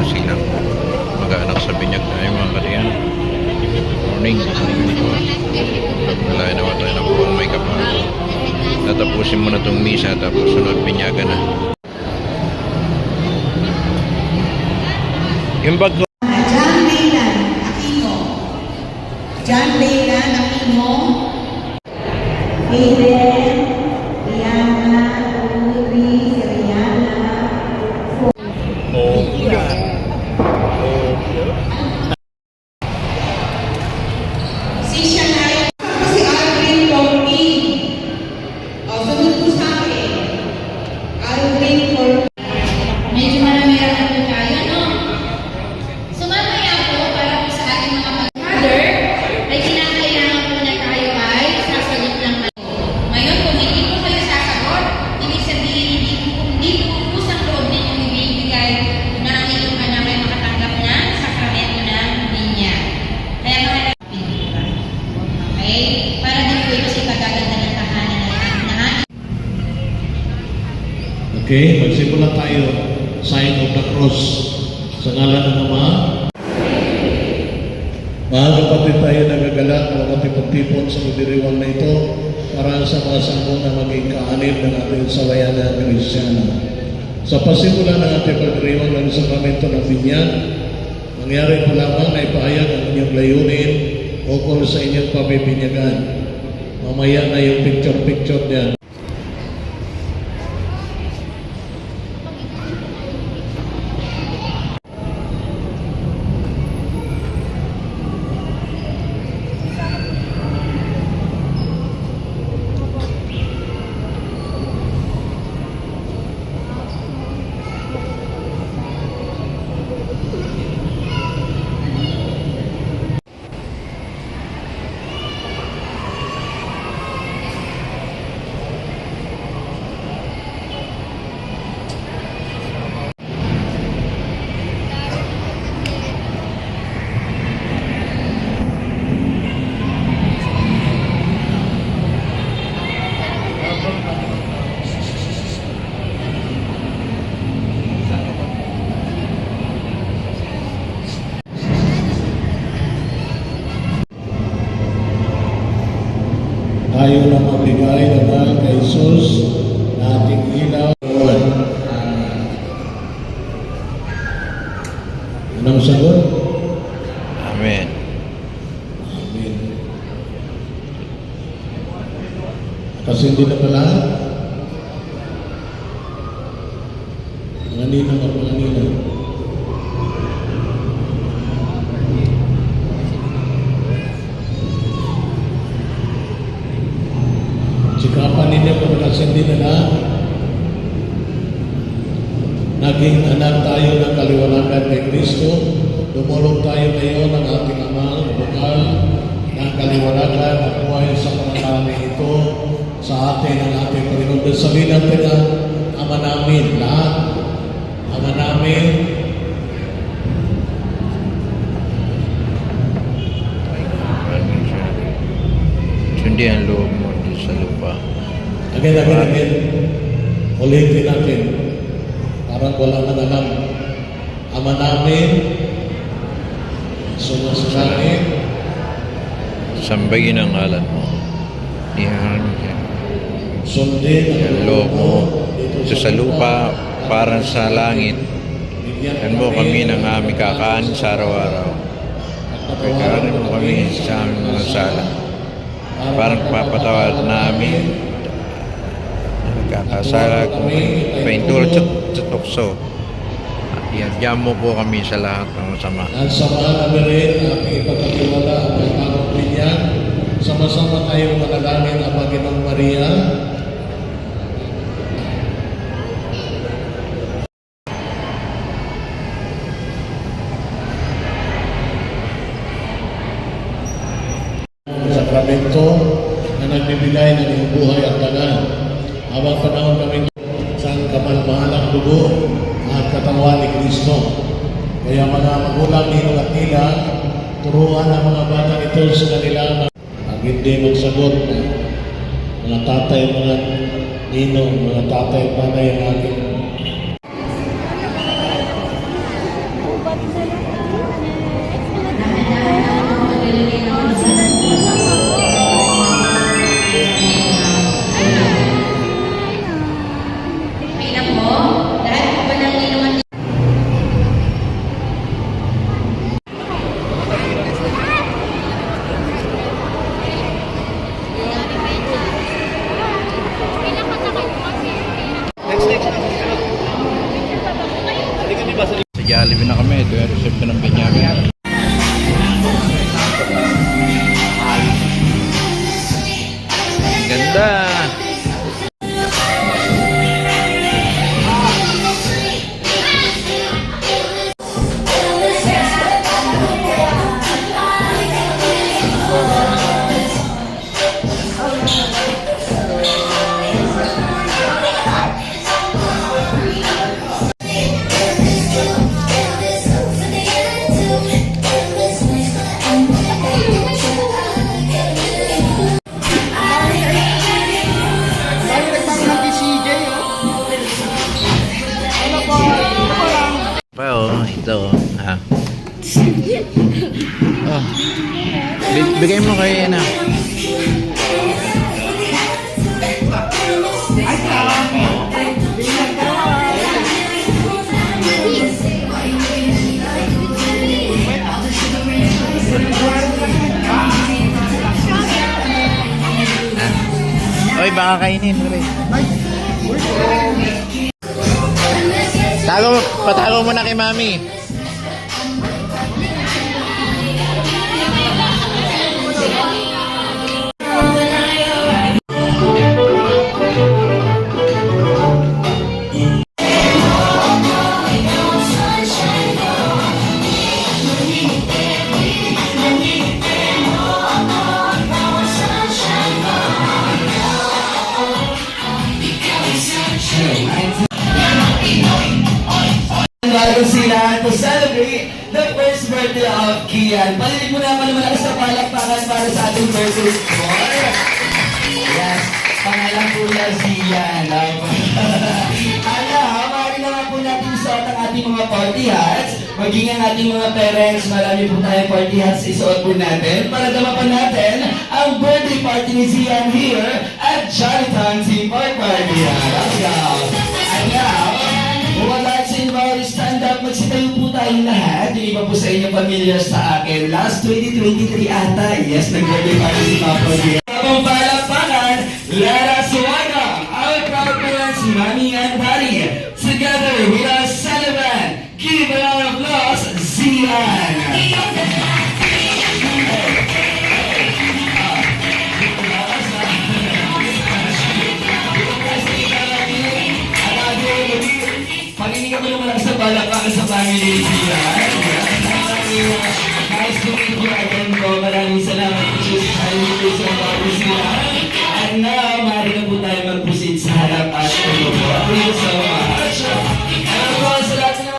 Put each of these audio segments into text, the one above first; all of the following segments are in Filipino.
silang mag-aanak sa binyag tayo mga kariyan. Morning. Wala naman tayo ng buong may kapal. Tatapusin mo na itong misa tapos sunod binyaga na. Yung bag ko. John Leyland Aquino, Aiden, Rihanna, Uri, Rihanna, si Shania, si Aldrin Corby. O, sunod po sa akin. Aldrin Corby. Medyo marami-rami po tayo, no? So, mamaya po, para po sa ating mga mag-father, ay kinakailangan po na tayo ay sasagot ng ngayon, kung hindi po kayo sasagot, ibig sabihin, hindi po kusang loob ninyong ibibigay na ang inyong anak ay makatanggap ng sakramento ng binyag. Kaya mahalaga, okay? Para din po ito sa ikagaganda ng tahanan na Okay, magsimula tayo. Sign of the cross. Sa ngalan ng Ama. Mga kapatid tayo nagagalak na matipon-tipon sa mudiriwang na ito para sa mga sanggol na maging kaanib ng ating sabayan na Kristyano. Sa pasimula ng ating pagdiriwang ng sakramento ng binyag, mangyari po lamang na ipahayag ang inyong layunin ukol sa inyong pabibinyagan. Mamaya na yung picture-picture niyan. Tayo na mabigay naman kay Jesus na ating ilaw. Anong sagot? Amen. Amen. Kasi hindi na pala. Manina nga po, manina. Sikapan ninyo kung nakasindi na na naging anak tayo ng kaliwanagan kay Kristo. Dumulog tayo ngayon ng ating Ama, bukal ng kaliwanagan at buhay sa panalangin ito sa atin ang ating Panginoon. Sabihin natin na Ama namin lahat. Ama namin. Sundi ang loob mo dito sa lupa. Again. Ulitin natin. Parang wala na alam. Ama namin, sumasalamin, Sambayin ang ngalan mo. Ihahan ka. sundin Ang loob mo dito sa lupa para sa langit. Yan mo kami ng aming kakain sa araw-araw. Pagkakaroon mo kami sa aming mga sala. Parang papatawad namin nagkakasala kung paintulad sa tukso. Iadyan mo po kami sa lahat ng masama. At sa mga nabirin, aking ipagkatiwala ang pagkakot niya. Sama-sama tayong manalangin ang Panginoong Maria. Sakramento na nagbibigay ng iyong buhay at tanan. Habang panahon kami sa kamalmahalang dugo at katawan ni Kristo. Kaya mga magulang ninong at nila, turuan ang mga bata ito sa kanila ang hindi magsagot. Mga tatay, mga ninong, mga tatay, panay ang aking kami. Ito yung reception ng Benjamin. Ganda! Pa, oh, ito, ha. Oh. Bigay mo kay na. Oy, baka kainin mo rin. Patago mo na kay Mami. Bago sila to celebrate the first birthday of Kian. Palilig mo naman malakas na palakpakan para sa ating birthday boy. Yes, pangalan po niya si Kian. Maaari naman po natin isuot ang ating mga party hats. Maging ang ating mga parents, marami po tayong party hats isuot po natin para damapan natin ang birthday party ni Zian here at Jonathan Team Party. Let's go! And now, wala sa inyo, stand up, magsitayo po tayong lahat. Yung iba po sa inyo familiar sa akin. Last 2023 ata, yes, nag-birthday party si Papa Diaz. Habang palakpakan, let us welcome our proud parents, Mami and Daddy. Together with us, Sullivan. Give a round of applause, Zian. Pag-iningan mo naman lang sa palakpakan sa family niya. Nice to meet you again po. Maraming salamat po sa family sa mga sila. And now, maaari na po tayo mag-proceed sa harap at tulo po. Thank you so much. Ano po sa lahat na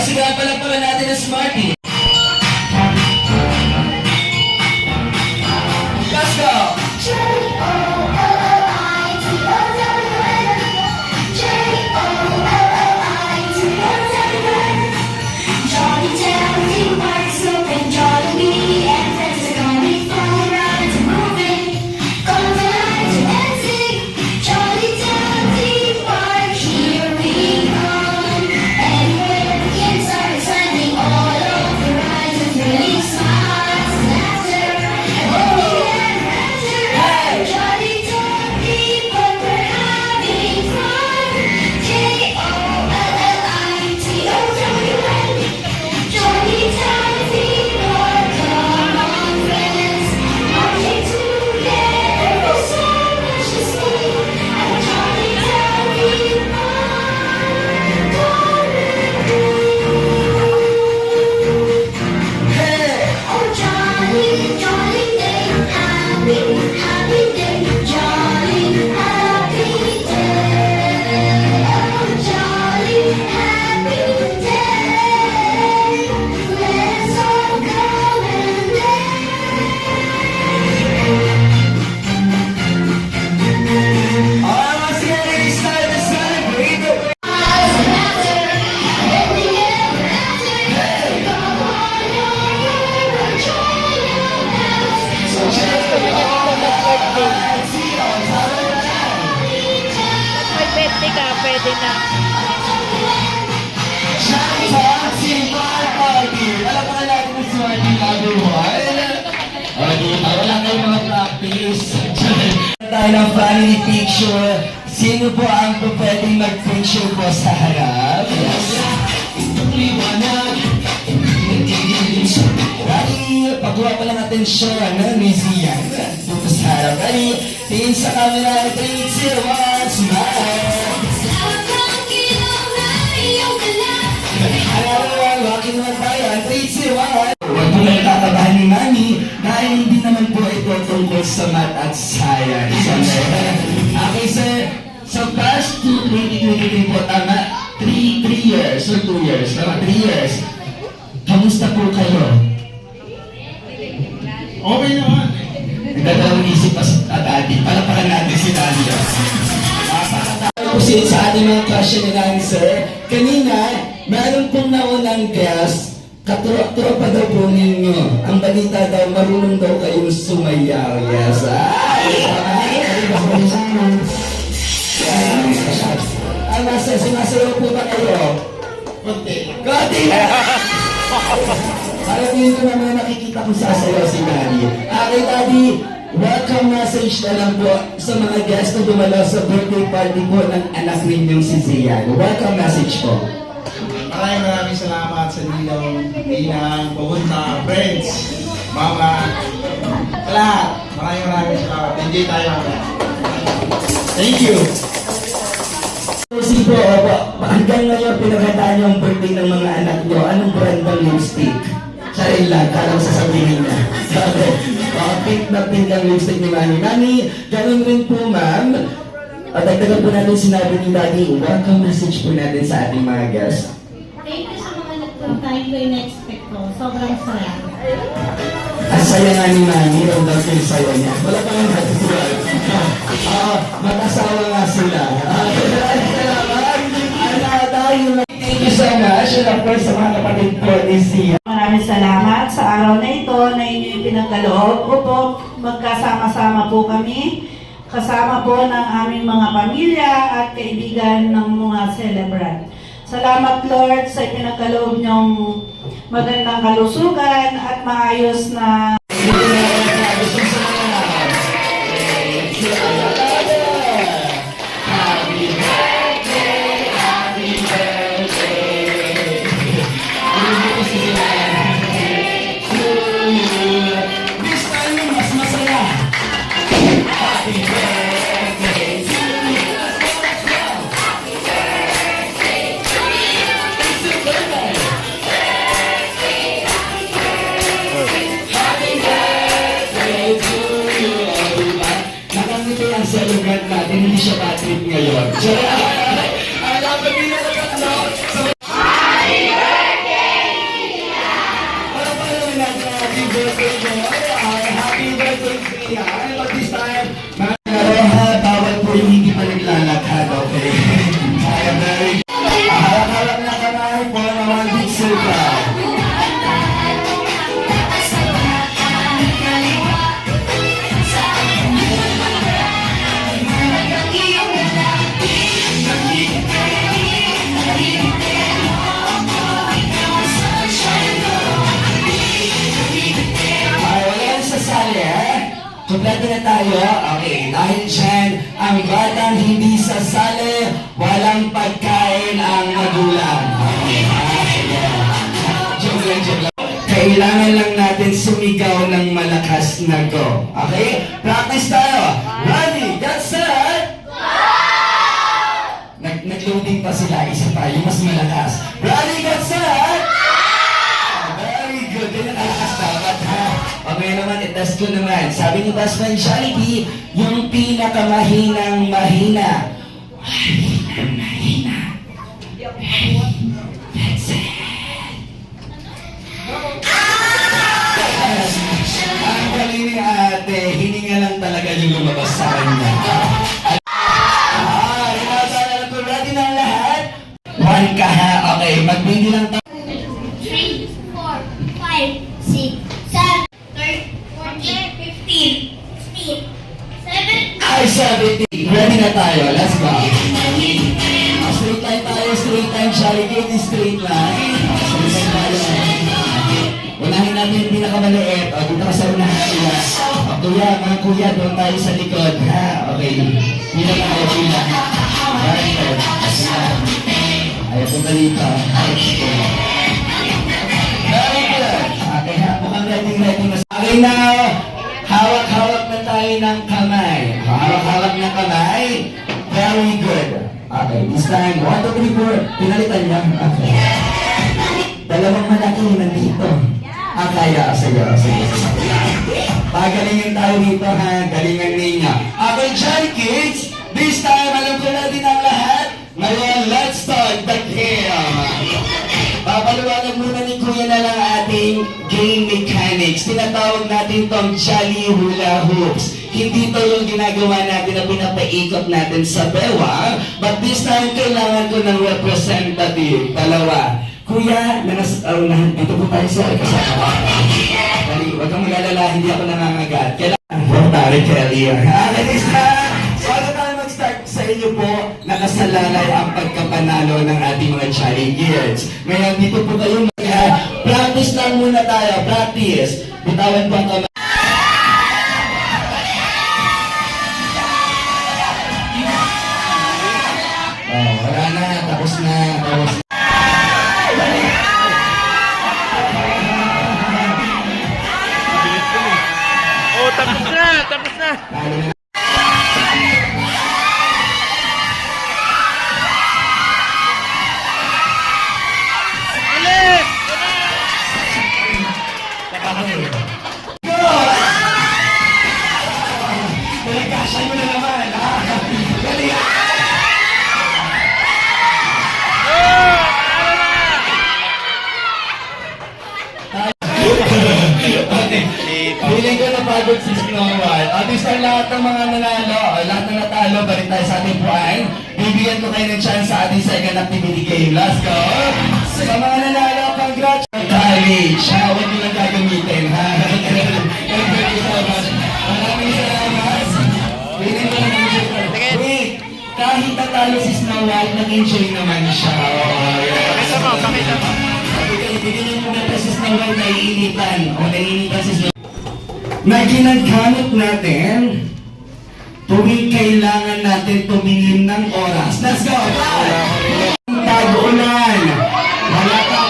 sige, palakpakan natin ang Smarty. Let's go! Pwede na. Alam mo na natin ang Smarty number 1. Please. Tayo ng family picture. Sino po ang pwedeng mag-picture po sa harap? Yes. Ready? Pagkuha pa lang atensyon, ni Zian. Dito sa harap. Ready? Tingin sa camera. 3, 2, 1, smile. Walking naman tayo. 3, 2, 1. Huwag mo lang tatabahan ni Mami dahil hindi naman po ito tungkol sa math at science. Okay, sir. So, past 2023 po, tama? 3 years or 2 years? Tama, 3 years. Kamusta po kayo? Okay naman. Nagdadalawang isip pa si Tati. Palapakan natin si Nadia. Proceed sa ating mga question and answer. Kanina, meron pong naunang guest. Katropa daw po ninyo. Ang balita daw, marunong daw kayong sumayaw. Yes. Sumasayaw po ba kayo? Konti. Konti! Alam niyo ito naman nakikita ko sasayaw si Daddy. Okay, Daddy, welcome message na lang po sa mga guests na dumalo sa birthday party po ng anak ninyong si Zian. Welcome message po. Maraming salamat sa ninyong pinang pupunta, friends, mama, sa lahat. Maraming salamat. Enjoy tayo. Thank you. Si po, hanggang ngayon pinagandaan niyo ang birthday ng mga anak niyo. Anong brand ng lipstick? Sarili lang, karang sasabihin niya. Sabi, pink na pink ang lipstick ni Mami. Mami, ganun rin po, ma'am. At dagdagan po natin sinabi ni Daddy, welcome message po natin sa ating mga guests. Thank you sa mga nagpunta, hindi ko in-expect ko. Sobrang saya. Ang saya nga ni Mami, ramdam ko yung saya niya. Wala pa nga natutuwa. Mag-asawa nga sila. Thank you so much. And of course, sa mga kapatid po ni Sia. Maraming salamat sa araw na ito na inyong pinagkaloob. Opo, magkasama-sama po kami. Kasama po ng aming mga pamilya at kaibigan ng mga celebrant. Salamat Lord sa pinagkaloob niyong magandang kalusugan at maayos na This time, mas masaya. Happy birthday to you. Nakangiti ang celebrant natin, hindi siya bad trip ngayon. Alam mo, hindi na nagkakalaw. Happy birthday, happy birthday, happy birthday, Priya. But this time, mga karoha, bawal po yung hindi pa naglalakad, okay? Kaya very harap-harap na kamay po mga big super. Kompleto na tayo. Okay, dahil dyan, ang batang hindi sasali, walang pagkain ang magulang. Okay, joke lang. Kailangan lang natin sumigaw ng malakas na go. Okay? Practice tayo. Ready, get set! Nag-loading pa sila. Isa pa, yung mas malakas. Ready, get set! Very good. Yan ang malakas dapat, ha? Okay naman, itest ko naman. Sabi ni Best Friend Jollibee, yung pinakamahinang mahina. Mahina. That's it. Ang galing ni ate, hininga lang talaga yung lumabas sa kanya. Inasala na po, ready na ang lahat? One ka ha, okay, magbindi lang tayo. 3, 4, 5, 6, 7, 14, 15, 16, 17. Ay, 70. Ready na tayo, let's go. Straight line tayo, straight line. Jollibee, straight line. Straight line tayo. Unahin natin natin yung pinakamaliit. O, dito ka sa unahan nila. O, kuya, mga kuya, doon tayo sa likod. Ha? Okay. Pila na ako, pila. Very good. Ayaw po dito. Very good. Okay, ha? Mukhang ready na. Okay na. Hawak-hawak na tayo ng kamay. Hawak-hawak ng kamay. Very good. Okay, this time. 1, 2, 3, 4. Pinalitan niya. Okay. Dalawang malaki nandito. Kaya. Sige. Pagalingan tayo dito ha. Galingan ninyo. Okay, dyan kids. This time, alam ko na din ang lahat. Ngayon, let's start the game. Papaluwagan muna ni Kuya na lang ating game mechanics. Tinatawag natin tong Jolly Hula Hoops. Hindi to yung ginagawa natin na pinapaikot natin sa bewang. But this time, kailangan ko ng representative. Dalawa. Kuya, unahan. Dito po tayo sa kasama. Dali, huwag kang mag-alala. Hindi ako nangangagat. Kailangan. Rotary Kelly. This time, bago tayo mag-start sa inyo po, nakasalalay ang pagkapanalo ng ating mga challenges. Ngayon, dito po kayo practice lang muna tayo. Practice. Bitawan po ang kamay. Wala na. Tapos na. Tapos na! Nagkasya mo na naman. Dali. Feeling ko napagod si Snow White. At least ang lahat ng mga nanalo, lahat ng natalo, balik tayo sa ating puan. Bibigyan ko kayo ng chance sa ating second activity game. Let's go! Sa mga nanalo, congrats! College, huwag nyo lang gagamitin, ha? Thank you so much. Maraming salamat. Feeling ko naman wait, kahit natalo si Snow White, nag-enjoy naman siya. Pakita mo. Bigyan niyo muna tayo si Snow White na iinitan. O naiinitan si Snow White. Na ginagamit natin tuwing kailangan natin tumingin ng oras. Let's go! Tag-ulan! Wala pa.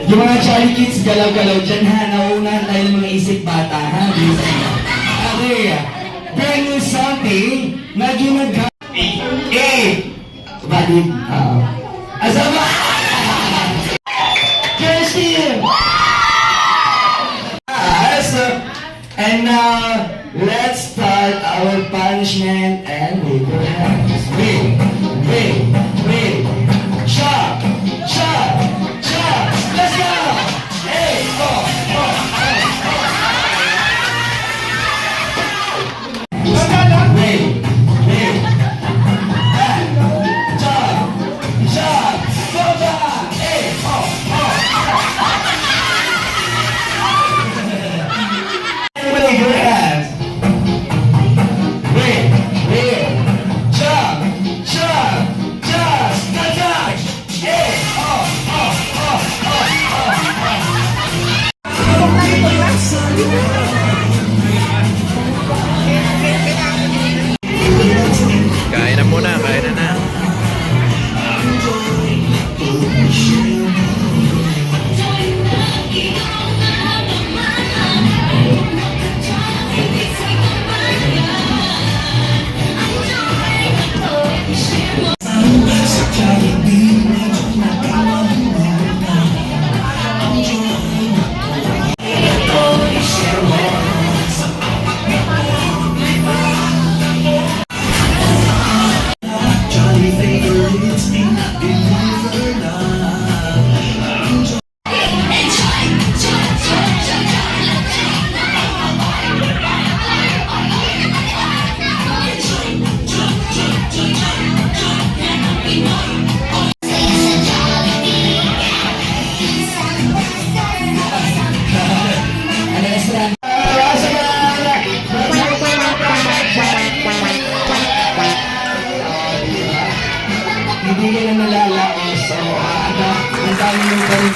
Yung mga Charlie Kids, galaw-galaw dyan ha. Nauunahan tayo ng mga isip bata ha. Okay. Brand new something na ginagamit. Valid. Asama! Kirsten! And now, let's start our punishment and wave your hands. Wave. Chop. Let's go! Hey, Wave. Chop. Go back. Hey, wave your hands. Wave. Chop. Touch. Hey, Kain na muna, kain na. hindi ka na nalalaos. So, ang dami mo pa rin.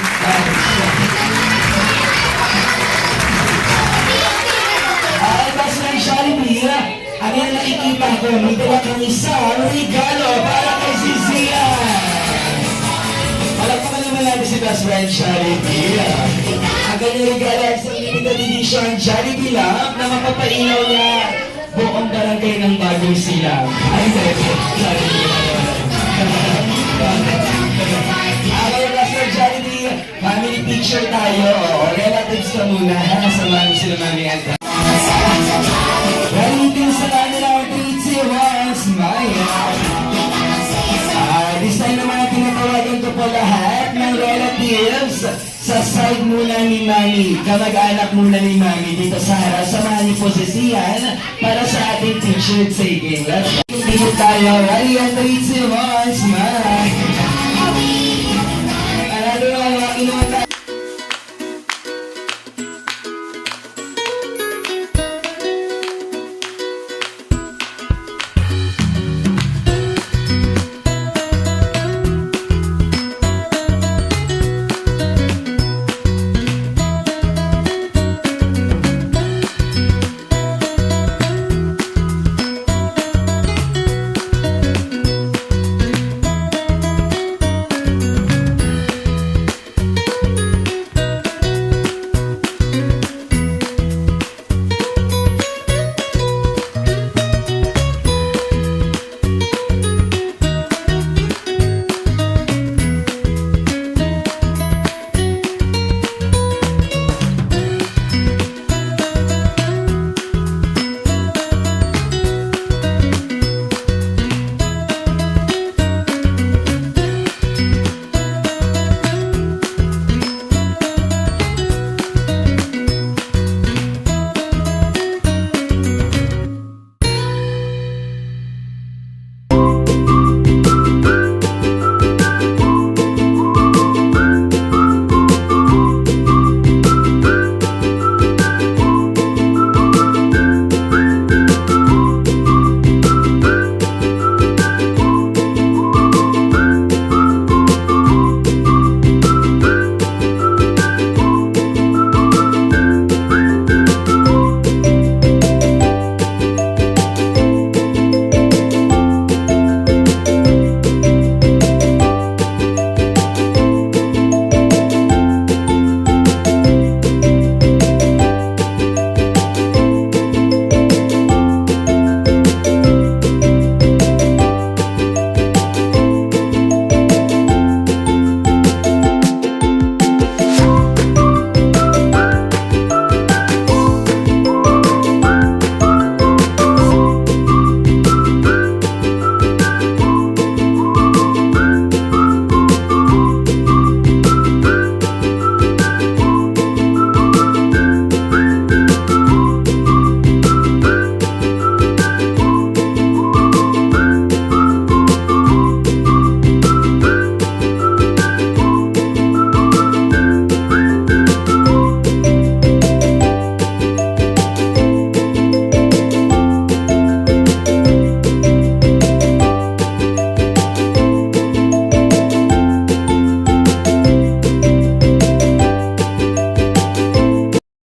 Ano yung nakikita ko? May dala kang isang regalo para kay si Zian. Palagpakan naman natin si best friend Jollibee. Ang kanyang regalo ay isang limited edition Jollibee Lamp na mapapainaw niya buong barangay ng Bagong Silang. Ay, Jollibee. Okay, Master Jollibee, family picture tayo. Relatives ka muna, ha? Samahan sila mami at Galitin sa kanila, 3, 2, 1, smile. This time naman tinatawagan ko po lahat ng relatives sa side muna ni Mami, kamag-anak muna ni Mami dito sa harap. Samahan niyo po si Sian para sa ating picture taking. Let's go. Dito tayo. Ready? 3, 2, 1, smile.